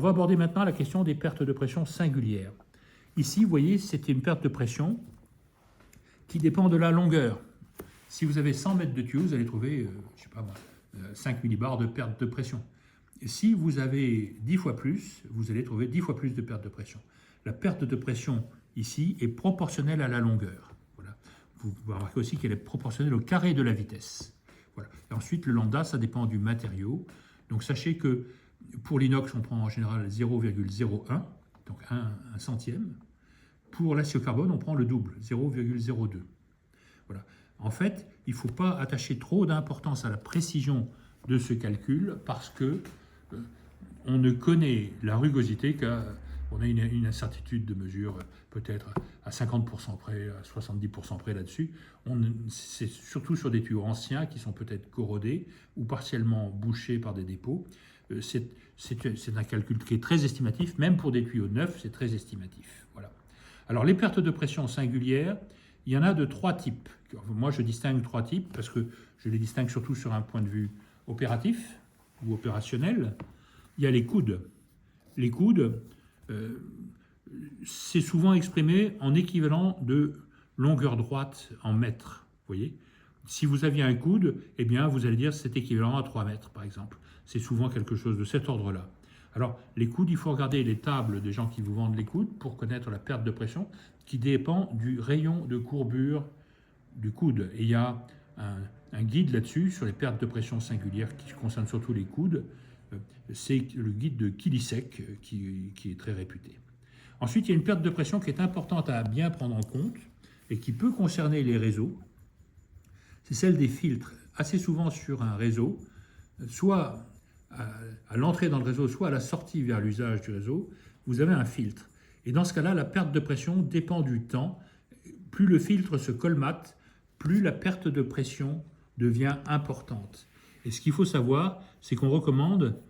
On va aborder maintenant la question des pertes de pression singulières. Ici, vous voyez, c'est une perte de pression qui dépend de la longueur. Si vous avez 100 mètres de tuyau, vous allez trouver, je sais pas moi, 5 millibars de perte de pression. Et si vous avez 10 fois plus, vous allez trouver 10 fois plus de perte de pression. La perte de pression ici est proportionnelle à la longueur. Voilà. Vous pouvez remarquer aussi qu'elle est proportionnelle au carré de la vitesse. Voilà. Et ensuite, le lambda, ça dépend du matériau. Donc sachez que pour l'inox, on prend en général 0,01, donc 1 centième. Pour l'acier au carbone, on prend le double, 0,02. Voilà. En fait, il ne faut pas attacher trop d'importance à la précision de ce calcul parce que on ne connaît la rugosité qu'on a une incertitude de mesure peut-être à 50% près, à 70% près là-dessus. C'est surtout sur des tuyaux anciens qui sont peut-être corrodés ou partiellement bouchés par des dépôts. C'est un calcul qui est très estimatif, même pour des tuyaux neufs, c'est très estimatif. Voilà. Alors les pertes de pression singulières, il y en a de 3 types. Moi je distingue 3 types parce que je les distingue surtout sur un point de vue opératif ou opérationnel. Il y a les coudes. Les coudes, c'est souvent exprimé en équivalent de longueur droite en mètres. Vous voyez ? Si vous aviez un coude, eh bien, vous allez dire c'est équivalent à 3 mètres, par exemple. C'est souvent quelque chose de cet ordre-là. Alors, les coudes, il faut regarder les tables des gens qui vous vendent les coudes pour connaître la perte de pression qui dépend du rayon de courbure du coude. Et il y a un guide là-dessus sur les pertes de pression singulières qui concerne surtout les coudes. C'est le guide de Kilisek qui est très réputé. Ensuite, il y a une perte de pression qui est importante à bien prendre en compte et qui peut concerner les réseaux. C'est celle des filtres. Assez souvent sur un réseau, soit à l'entrée dans le réseau, soit à la sortie vers l'usage du réseau, vous avez un filtre. Et dans ce cas-là, la perte de pression dépend du temps. Plus le filtre se colmate, plus la perte de pression devient importante. Et ce qu'il faut savoir, c'est qu'on recommande,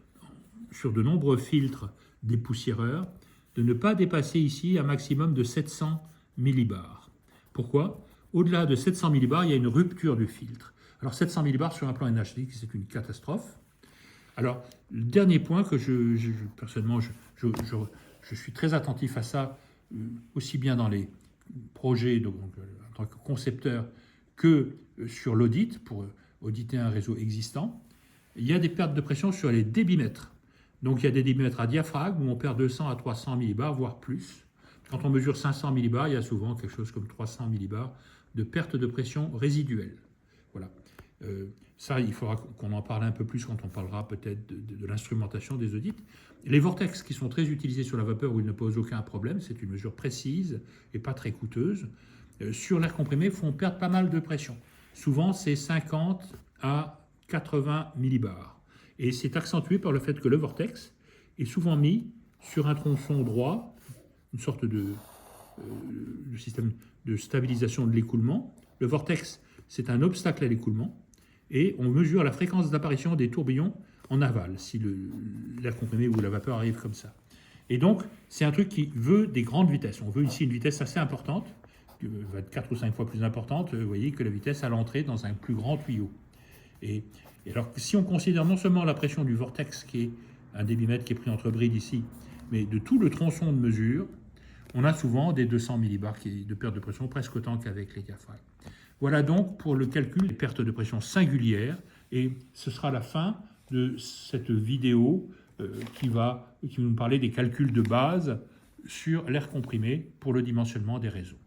sur de nombreux filtres dépoussiéreurs, de ne pas dépasser ici un maximum de 700 millibars. Pourquoi ? Au-delà de 700 millibars, il y a une rupture du filtre. Alors 700 millibars sur un plan énergétique, c'est une catastrophe. Alors, le dernier point que personnellement, je suis très attentif à ça, aussi bien dans les projets donc, en tant que concepteur que sur l'audit, pour auditer un réseau existant. Il y a des pertes de pression sur les débitmètres. Donc il y a des débitmètres à diaphragme où on perd 200 à 300 millibars, voire plus. Quand on mesure 500 millibars, il y a souvent quelque chose comme 300 millibars de perte de pression résiduelle. Voilà. Ça, il faudra qu'on en parle un peu plus quand on parlera peut-être de l'instrumentation des audits. Les vortex qui sont très utilisés sur la vapeur où ils ne posent aucun problème, c'est une mesure précise et pas très coûteuse. Sur l'air comprimé, font perdre pas mal de pression. Souvent, c'est 50 à 80 millibars. Et c'est accentué par le fait que le vortex est souvent mis sur un tronçon droit, une sorte de système de stabilisation de l'écoulement. Le vortex, c'est un obstacle à l'écoulement. Et on mesure la fréquence d'apparition des tourbillons en aval, si l'air comprimé ou la vapeur arrive comme ça. Et donc, c'est un truc qui veut des grandes vitesses. On veut ici une vitesse assez importante, qui va être 4 ou 5 fois plus importante, vous voyez, que la vitesse à l'entrée dans un plus grand tuyau. Et alors, si on considère non seulement la pression du vortex, qui est un débitmètre qui est pris entre brides ici, mais de tout le tronçon de mesure, on a souvent des 200 millibars de perte de pression, presque autant qu'avec les diaphragmes. Voilà donc pour le calcul des pertes de pression singulières, et ce sera la fin de cette vidéo qui va nous parler des calculs de base sur l'air comprimé pour le dimensionnement des réseaux.